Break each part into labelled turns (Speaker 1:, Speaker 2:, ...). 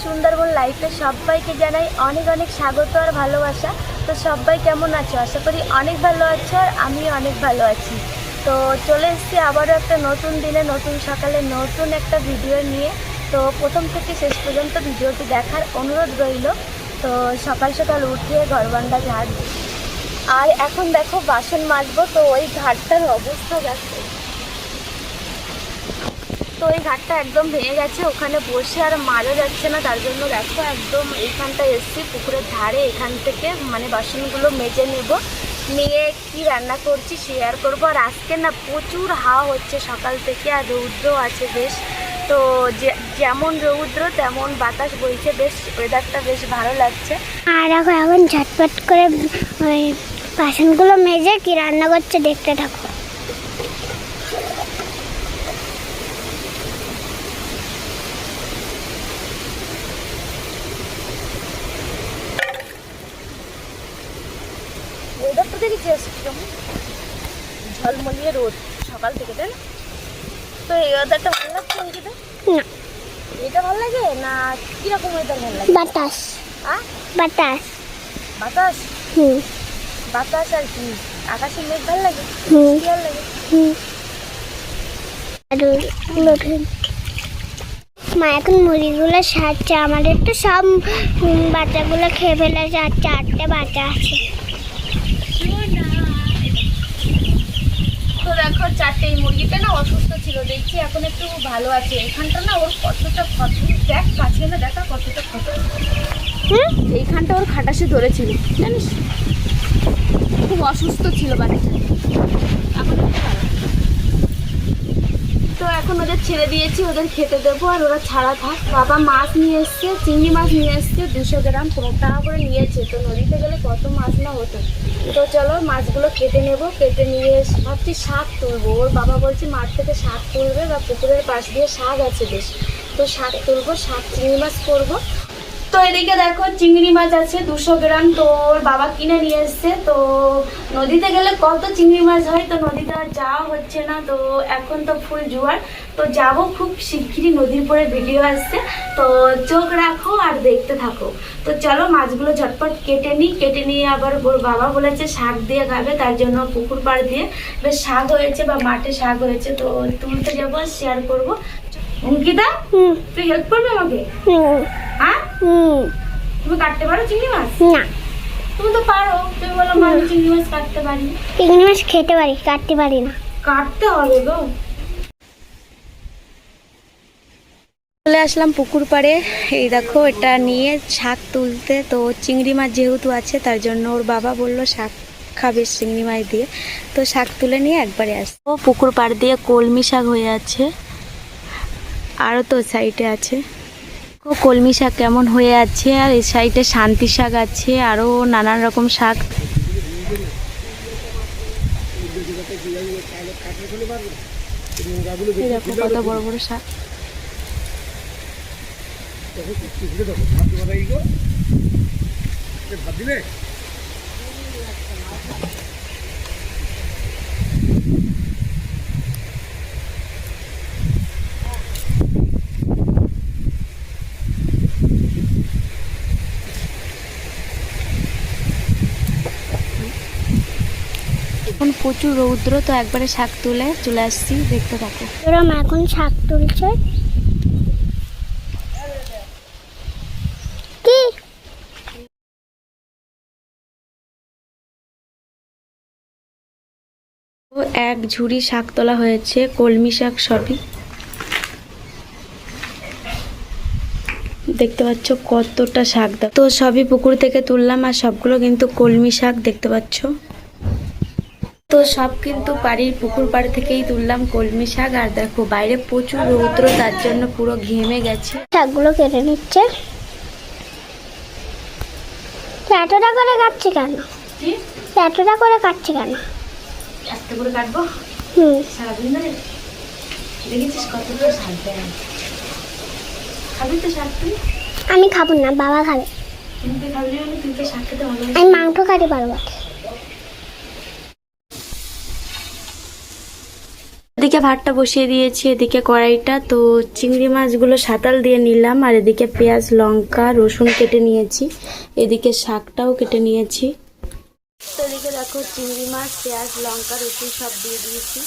Speaker 1: সুন্দরবন লাইফে সবাইকে জানাই অনেক অনেক স্বাগত আর ভালোবাসা। তো সবাই কেমন আছো? আশা করি অনেক ভালো আছো আর আমি অনেক ভালো আছি। তো চলে এসেছি আবারও একটা নতুন দিনে, নতুন সকালে, নতুন একটা ভিডিও নিয়ে। তো প্রথম থেকে শেষ পর্যন্ত ভিডিওটি দেখার অনুরোধ রইল। তো সকাল সকাল উঠে ঘরবান্ডা ঝাড় আর এখন দেখো বাসন মাজবো। তো ওই ঘাটটার অবস্থা দেখো, তো এই ঘাটটা একদম ভেঙে গেছে, ওখানে বসে আর মাজা যাচ্ছে না। তার জন্য দেখো একদম এইখানটায় এসছি পুকুরের ধারে, এখান থেকে মানে বাসনগুলো মেজে নেব, নিয়ে কি রান্না করছি শেয়ার করব। আর আজকে না প্রচুর হাওয়া হচ্ছে সকাল থেকে, আর রৌদ্র আছে বেশ। তো যেমন রৌদ্র তেমন বাতাস বইছে, বেশ ওয়েদারটা বেশ ভালো লাগছে।
Speaker 2: আর এখন ঝটপট করে ওই বাসনগুলো মেজে কি রান্না করছে দেখতে থাকো।
Speaker 1: ওয়েদারটা দেখেছি কেমন ঝলমলিয়ে রোদ সকাল থেকে, তাই না? তো এই ওয়েদারটা ভালো লাগছে অঙ্কিতা?
Speaker 2: না,
Speaker 1: এটা ভালো লাগে না? কিরকম ওয়েদার ভালো লাগে?
Speaker 2: বাতাস। বাতাস।
Speaker 1: বাতাস?
Speaker 2: হুম
Speaker 1: বাতাস আর কি? আকাশের মেঘ ভালো লাগে?
Speaker 2: হুম
Speaker 1: কি ভালো লাগে?
Speaker 2: হুম। মা এখন মুড়িগুলো সারছে, আমাদের তো সব বাচ্চাগুলো খেয়ে ফেলেছে, আর 4টে বাচ্চা আছে।
Speaker 1: তো দেখো 4টে, এই মুরগিটা না অসুস্থ ছিল, দেখছি এখন একটু ভালো আছে। এখানটা না ওর কতটা ক্ষত, দেখ কাছে না দেখা কতটা ক্ষত। এইখানটা ওর খাটাসে ধরেছিল জানিস, খুব অসুস্থ ছিল বাচ্চা। এখন একটু ভালো। তো এখন ওদের ছেড়ে দিয়েছি, ওদের খেতে দেবো আর ওরা ছাড়া থাক। বাবা মাছ নিয়ে এসছে, চিংড়ি মাছ নিয়ে এসছে 200 গ্রাম, 15 টাকা করে নিয়েছে। তো নদীতে গেলে কত মাছ না হতো। তো চলো মাছগুলো কেটে নেব, কেটে নিয়ে ভাবছি শাক তুলবো। ওর বাবা বলছে মাঠ থেকে শাক তুলবে, বা পুকুরের পাশ দিয়ে শাক আছে বেশ, তো শাক তুলবো, শাক চিংড়ি মাছ করবো। তো এদিকে দেখো চিংড়ি মাছ আছে 200 গ্রাম, তো ওর বাবা কিনে নিয়ে এসছে। তো নদীতে গেলে কত চিংড়ি মাছ হয়, তো নদীতে আর যাওয়া হচ্ছে না। তো এখন তো ফুল জোয়ার, তো যাবো খুব শিগগিরই, নদীর পরে ভিডিও আসছে, তো চোখ রাখো আর দেখতে থাকো। তো চলো মাছগুলো ঝটপট কেটে নিই, কেটে নিয়ে আবার ওর বাবা বলেছে শাক দিয়ে খাবে, তার জন্য পুকুর পাড় দিয়ে বেশ শাক হয়েছে বা মাঠে শাক হয়েছে, তো তুলতে যাবো, শেয়ার করবো। অঙ্কিতা তুই হেল্প করবে আমাকে? হ্যাঁ, তুমি কাটতে পারো চিংড়ি মাছ?
Speaker 2: না,
Speaker 1: তুমি তো পারো, তুমি বলো আমি চিংড়ি মাছ কাটতে পারি।
Speaker 2: চিংড়ি মাছ খেতে পারি, কাটতে পারি না।
Speaker 1: কাটতে হবে গো। চলে আসলাম পুকুর পাড়ে, এই দেখো এটা নিয়ে শাক তুলতে। তো চিংড়ি মাছ যেহেতু আছে তার জন্য ওর বাবা বললো শাক খাবে চিংড়ি মাছ দিয়ে, তো শাক তুলে নিয়ে একবারে আসবো। পুকুর পাড় দিয়ে কলমি শাক হয়ে আছে, আরও তো সাইডে আছে কলমি শাক কেমন হয়ে আছে, আর এই সাইডে শান্তি শাক আছে, আরও নানান রকম শাক। দেখো কত বড় বড় শাক। এখন প্রচুর রৌদ্র, তো একবারে শাক তুলে চলে আসছি, দেখতে থাকো।
Speaker 2: ওরা মা এখন শাক তুলছে। কি
Speaker 1: এক ঝুড়ি শাক তোলা হয়েছে, কলমি শাক সবই দেখতে পাচ্ছ, কতটা শাক। তো সবই পুকুর থেকে তুললাম, আর সবগুলো কিন্তু কলমি শাক দেখতে পাচ্ছ। তো সব কিন্তু বাড়ির পুকুর পাড় থেকেই তুললাম কলমি শাক। আর দেখো বাইরে প্রচুর রৌদ্র, তার জন্য পুরো ঘেমে গেছে।
Speaker 2: শাকগুলো কেটে নিচ্ছে। এতটা করে কাটছে কেন? এতটা করে কাটছে কেন?
Speaker 1: একটা করে কাটবো সারাদিন ধরে, দেখেছিস কতটা শাক দেয়। খাবি তো শাক তুই?
Speaker 2: আমি খাবো না, বাবা খাবে।
Speaker 1: তুই খাবি না? তুই তো শাক খেতে ভালো।
Speaker 2: আমি মাংস খাইতে পারবো।
Speaker 1: ওদিকে ভাতটা বসিয়ে দিয়েছি, এদিকে কড়াইটা। তো চিংড়ি মাছগুলো সাঁতাল দিয়ে নিলাম, আর এদিকে পেঁয়াজ লঙ্কা রসুন কেটে নিয়েছি, এদিকে শাকটাও কেটে নিয়েছি। তো এদিকে দেখো চিংড়ি মাছ পেঁয়াজ লঙ্কা রসুন সব দিয়ে দিয়েছি।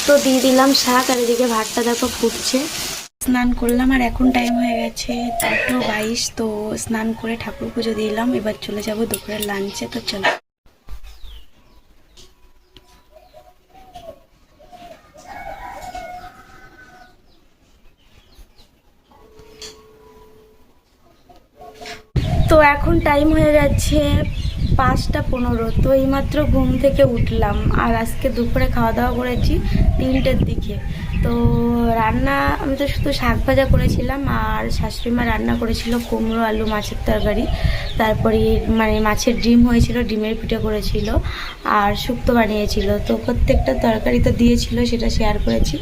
Speaker 1: তো দিয়ে দিলাম শাক, আর এদিকে ভাতটা দেখো ফুটছে। স্নান করলাম, আর এখন টাইম হয়ে গেছে 4:22। তো স্নান করে ঠাকুর পুজো দিলাম, এবার চলে যাব দুপুরের লাঞ্চে। তো চলো। তো এখন টাইম হয়ে গেছে 5:15। তো এইমাত্র ঘুম থেকে উঠলাম, আর আজকে দুপুরে খাওয়া দাওয়া করেছি 3টের দিকে। তো রান্না আমি তো শুধু শাক ভাজা করেছিলাম, আর শাশুড়ি মা রান্না করেছিল কুমড়ো আলু মাছের তরকারি, তারপরে মানে মাছের ডিম হয়েছিল, ডিমের পিঠে করেছিল, আর শুক্তো বানিয়েছিল। তো প্রত্যেকটা তরকারি তো দিয়েছিল, সেটা শেয়ার করেছি।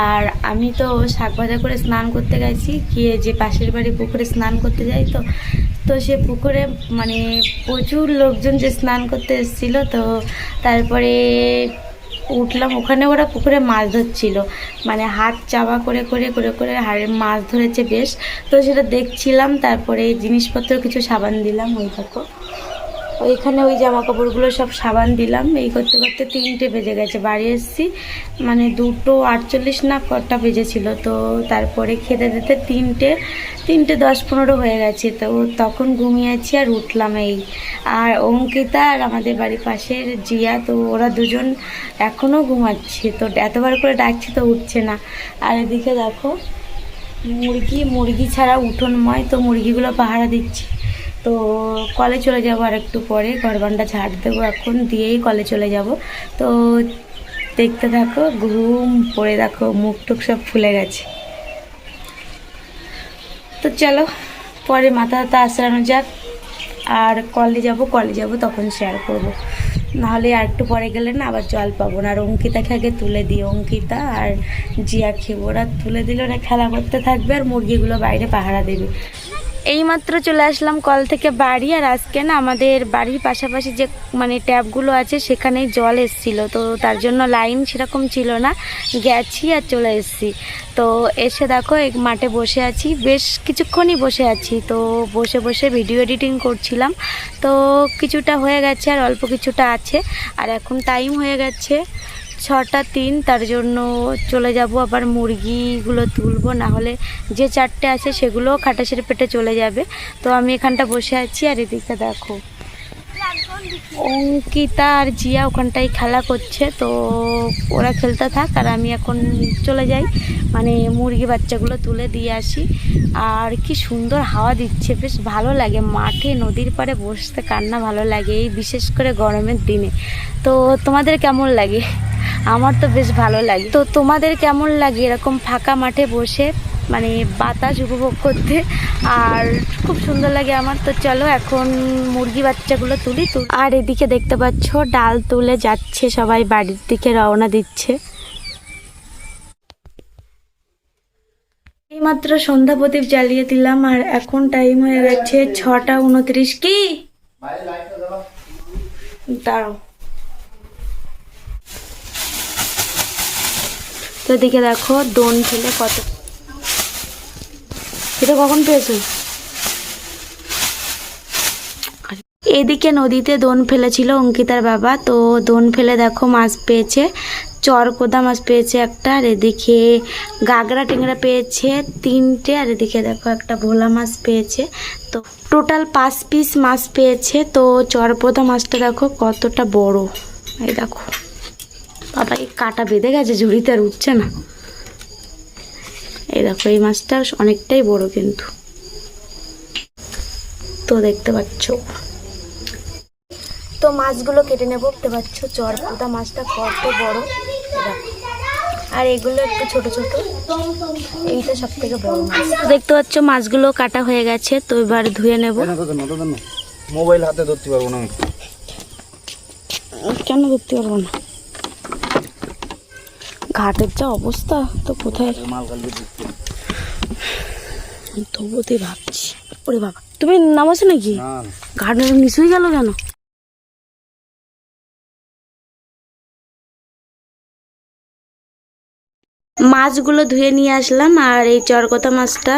Speaker 1: আর আমি তো শাক ভাজা করে স্নান করতে গেছি, গিয়ে যে পাশের বাড়ি পুকুরে স্নান করতে যাই, তো সে পুকুরে মানে প্রচুর লোকজন যে স্নান করতে এসেছিল। তো তারপরে উঠলাম, ওখানে ওরা পুকুরে মাছ ধরছিল, মানে হাত চাপা করে করে করে করে হাড়ে মাছ ধরেছে বেশ। তো সেটা দেখছিলাম, তারপরে জিনিসপত্র কিছু সাবান দিলাম। ওই দেখো ওইখানে ওই জামা কাপড়গুলো সব সাবান দিলাম। এই করতে করতে 3টে বেজে গেছে, বাড়ি এসেছি মানে 2:48 না কটা বেজেছিল। তো তারপরে খেতে দিতে 3টে 10-15 হয়ে গেছে। তো তখন ঘুমিয়েছি, আর উঠলাম এই। আর অঙ্কিতা আর আমাদের বাড়ির পাশের জিয়া, তো ওরা দুজন এখনও ঘুমাচ্ছে। তো এতবার করে ডাকছি তো উঠছে না। আর এদিকে দেখো মুরগি ছাড়া উঠোনময়, তো মুরগিগুলো পাহারা দিচ্ছি। তো কলে চলে যাব আর একটু পরে, ঘরবানটা ঝাড় দেবো এখন, দিয়েই কলে চলে যাব। তো দেখতে থাকো, ঘুম পড়ে দেখো মুখ টুক সব ফুলে গেছে। তো চলো পরে মাথা আশ্রানো যাক, আর কলে যাব তখন শেয়ার করব। নাহলে আর একটু পরে গেলে না আবার জল পাবো না। আর অঙ্কিতাকে আগে তুলে দিই, অঙ্কিতা আর জিয়া খেয়ে ওরা তুলে দিলে ওরা খেলা করতে থাকবে, আর মুরগিগুলো বাইরে পাহারা দেবে। এইমাত্র চলে আসলাম কল থেকে বাড়ি। আর আজকে না আমাদের বাড়ির পাশাপাশি যে মানে ট্যাপগুলো আছে সেখানেই জল এসেছিলো, তো তার জন্য লাইন সেরকম ছিল না, গেছি আর চলে এসেছি। তো এসে দেখো এই মাঠে বসে আছি, বেশ কিছুক্ষণই বসে আছি। তো বসে বসে ভিডিও এডিটিং করছিলাম, তো কিছুটা হয়ে গেছে আর অল্প কিছুটা আছে। আর এখন টাইম হয়ে গেছে 6:03, তার জন্য চলে যাব আবার মুরগিগুলো তুলবো, না হলে যে 4টে আছে সেগুলো খাটাসের পেটে চলে যাবে। তো আমি এখানটা বসে আছি, আর এদিকে দেখো অঙ্কিতা আর জিয়া ওখানটায় খেলা করছে। তো ওরা খেলতে থাক, আর আমি এখন চলে যাই, মানে মুরগি বাচ্চাগুলো তুলে দিয়ে আসি। আর কি সুন্দর হাওয়া দিচ্ছে, বেশ ভালো লাগে মাঠে নদীর পাড়ে বসতে, কান্না ভালো লাগে এই বিশেষ করে গরমের দিনে। তো তোমাদের কেমন লাগে? আমার তো বেশ ভালো লাগে। তো তোমাদের কেমন লাগে এরকম ফাঁকা মাঠে বসে মানে বাতাস উপভোগ করতে? আর খুব সুন্দর লাগে আমার। তো চলো এখন মুরগি বাচ্চাগুলো তুলি। আর এদিকে দেখতে পাচ্ছ ডাল তুলে যাচ্ছে, সবাই বাড়ির দিকে রওনা দিচ্ছে। এইমাত্র সন্ধ্যা প্রদীপ জ্বালিয়ে দিলাম, আর এখন টাইম হয়ে গেছে 6:29। কি দাঁড়াও, তো এদিকে দেখো দোন ফেলে কত, এটা কখন পেয়েছো? এদিকে নদীতে দোন ফেলেছিল অঙ্কিতার বাবা, তো দোন ফেলে দেখো মাছ পেয়েছে, চরকোদা মাছ পেয়েছে একটা, আর এদিকে গাগরা টেংরা পেয়েছে 3টে, আর এদিকে দেখো একটা ভোলা মাছ পেয়েছে। তো টোটাল 5 পিস মাছ পেয়েছে। তো চরকোদা মাছটা দেখো কতটা বড়, এই দেখো বাবা, এই কাটা বেঁধে গেছে ঝুড়িতে, আর উঠছে না। এই দেখো এই মাছটা অনেকটাই বড় কিন্তু, তো দেখতে পাচ্ছ। তো মাছগুলো কেটে নেবো, দেখতে পাচ্ছ চরকোদা মাছটা কত বড়, আর এগুলো একটু ছোট ছোট, এইটা সব থেকে বড় মাছ। দেখতে পাচ্ছ মাছগুলো কাটা হয়ে গেছে, তো এবার ধুয়ে নেব।
Speaker 3: মোবাইল হাতে ধরতে পারবো না,
Speaker 1: কেন ধরতে পারবো না? ঘাটের যা অবস্থা, তো কোথায়
Speaker 3: মাল কালকে দিচ্ছি
Speaker 1: তবুতে ভাবছি। ওরে বাবা, তুমি নামাছো নাকি?
Speaker 3: না
Speaker 1: ঘাটের নিচুই গেল কেন? মাছগুলো ধুয়ে নিয়ে আসলাম, আর এই চরকতা মাছটা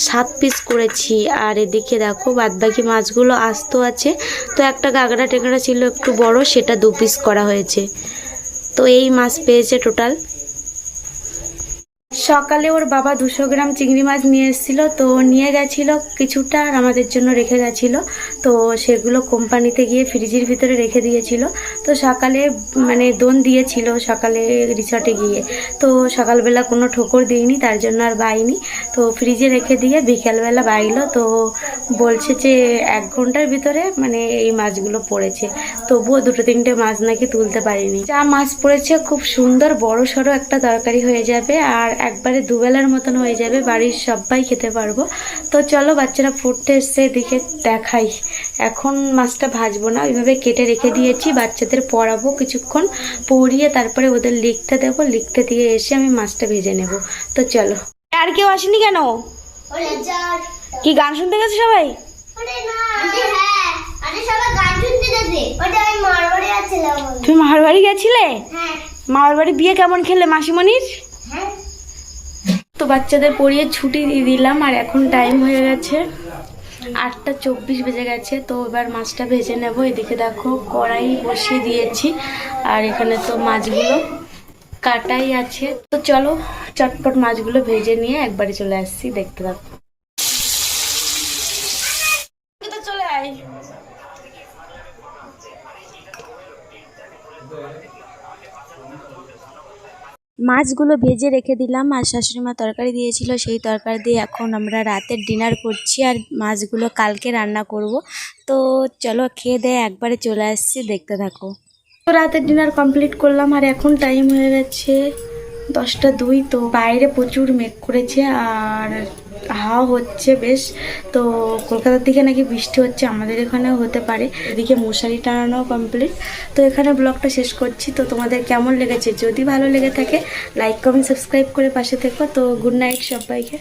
Speaker 1: 7 পিস করেছি। আর এদিকে দেখো বাদবাকি মাছগুলো আস্ত আছে, তো একটা গাগড়া টেকড়া ছিল একটু বড়, সেটা 2 পিস করা হয়েছে। তো এই মাছ পেয়েছে টোটাল। সকালে ওর বাবা 200 গ্রাম চিংড়ি মাছ নিয়ে এসেছিলো, তো নিয়ে গেছিলো কিছুটা আর আমাদের জন্য রেখে গেছিলো। তো সেগুলো কোম্পানিতে গিয়ে ফ্রিজের ভিতরে রেখে দিয়েছিল। তো সকালে মানে দোন দিয়েছিল সকালে রিসর্টে গিয়ে, তো সকালবেলা কোনো ঠোকর দিইনি, তার জন্য আর বাইনি। তো ফ্রিজে রেখে দিয়ে বিকেলবেলা বাইলো, তো বলছে যে 1 ঘন্টার ভিতরে মানে এই মাছগুলো পড়েছে। তবুও 2-3টে মাছ নাকি তুলতে পারিনি। যা মাছ পড়েছে খুব সুন্দর বড় সড়ো একটা তরকারি হয়ে যাবে, আর একবারে দুবেলার মতন হয়ে যাবে, বাড়ির সবাই খেতে পারবো। তো চলো, বাচ্চারা পড়তে এসছে, এদিকে দেখাই। এখন মাছটা ভাজবো না, ওইভাবে কেটে রেখে দিয়েছি, বাচ্চাদের পড়াবো কিছুক্ষণ, পড়িয়ে তারপরে ওদের লিখতে দেবো, লিখতে দিয়ে এসে আমি মাছটা ভেজে নেব। তো চলো। আর কেউ আসেনি কেন? কি গান শুনতে গেছে সবাই? তুমি মামার বাড়ি গেছিলে? মামার বাড়ি বিয়ে কেমন খেলে মাসিমণির? তো বাচ্চাদের পড়িয়ে ছুটি দিয়ে দিলাম, আর এখন টাইম হয়ে গেছে 8:24 বেজে গেছে। তো এবার মাছটা ভেজে নেব। এদিকে দেখো কড়াই বসিয়ে দিয়েছি, আর এখানে তো মাছগুলো কাটাই আছে। তো চলো চটপট মাছগুলো ভেজে নিয়ে একবারে চলে আসছি, দেখতে থাকো। চলে আয়। মাছগুলো ভেজে রেখে দিলাম, আর শাশুড়ি মা তরকারি দিয়েছিল, সেই তরকারি দিয়ে এখন আমরা রাতের ডিনার করছি, আর মাছগুলো কালকে রান্না করব। তো চলো খেয়ে দিয়ে একবারে চলে আসছি, দেখতে থাকো। তো রাতের ডিনার কমপ্লিট করলাম, আর এখন টাইম হয়ে গেছে 10:02। তো বাইরে প্রচুর মেঘ করেছে আর হাওয়া হচ্ছে বেশ। তো কলকাতার দিকে নাকি বৃষ্টি হচ্ছে, আমাদের এখানেও হতে পারে। এদিকে মশারি টানানো কমপ্লিট। তো এখানে ব্লগটা শেষ করছি। তো তোমাদের কেমন লেগেছে? যদি ভালো লেগে থাকে লাইক কমেন্ট সাবস্ক্রাইব করে পাশে থেকো। তো গুড নাইট সবাইকে।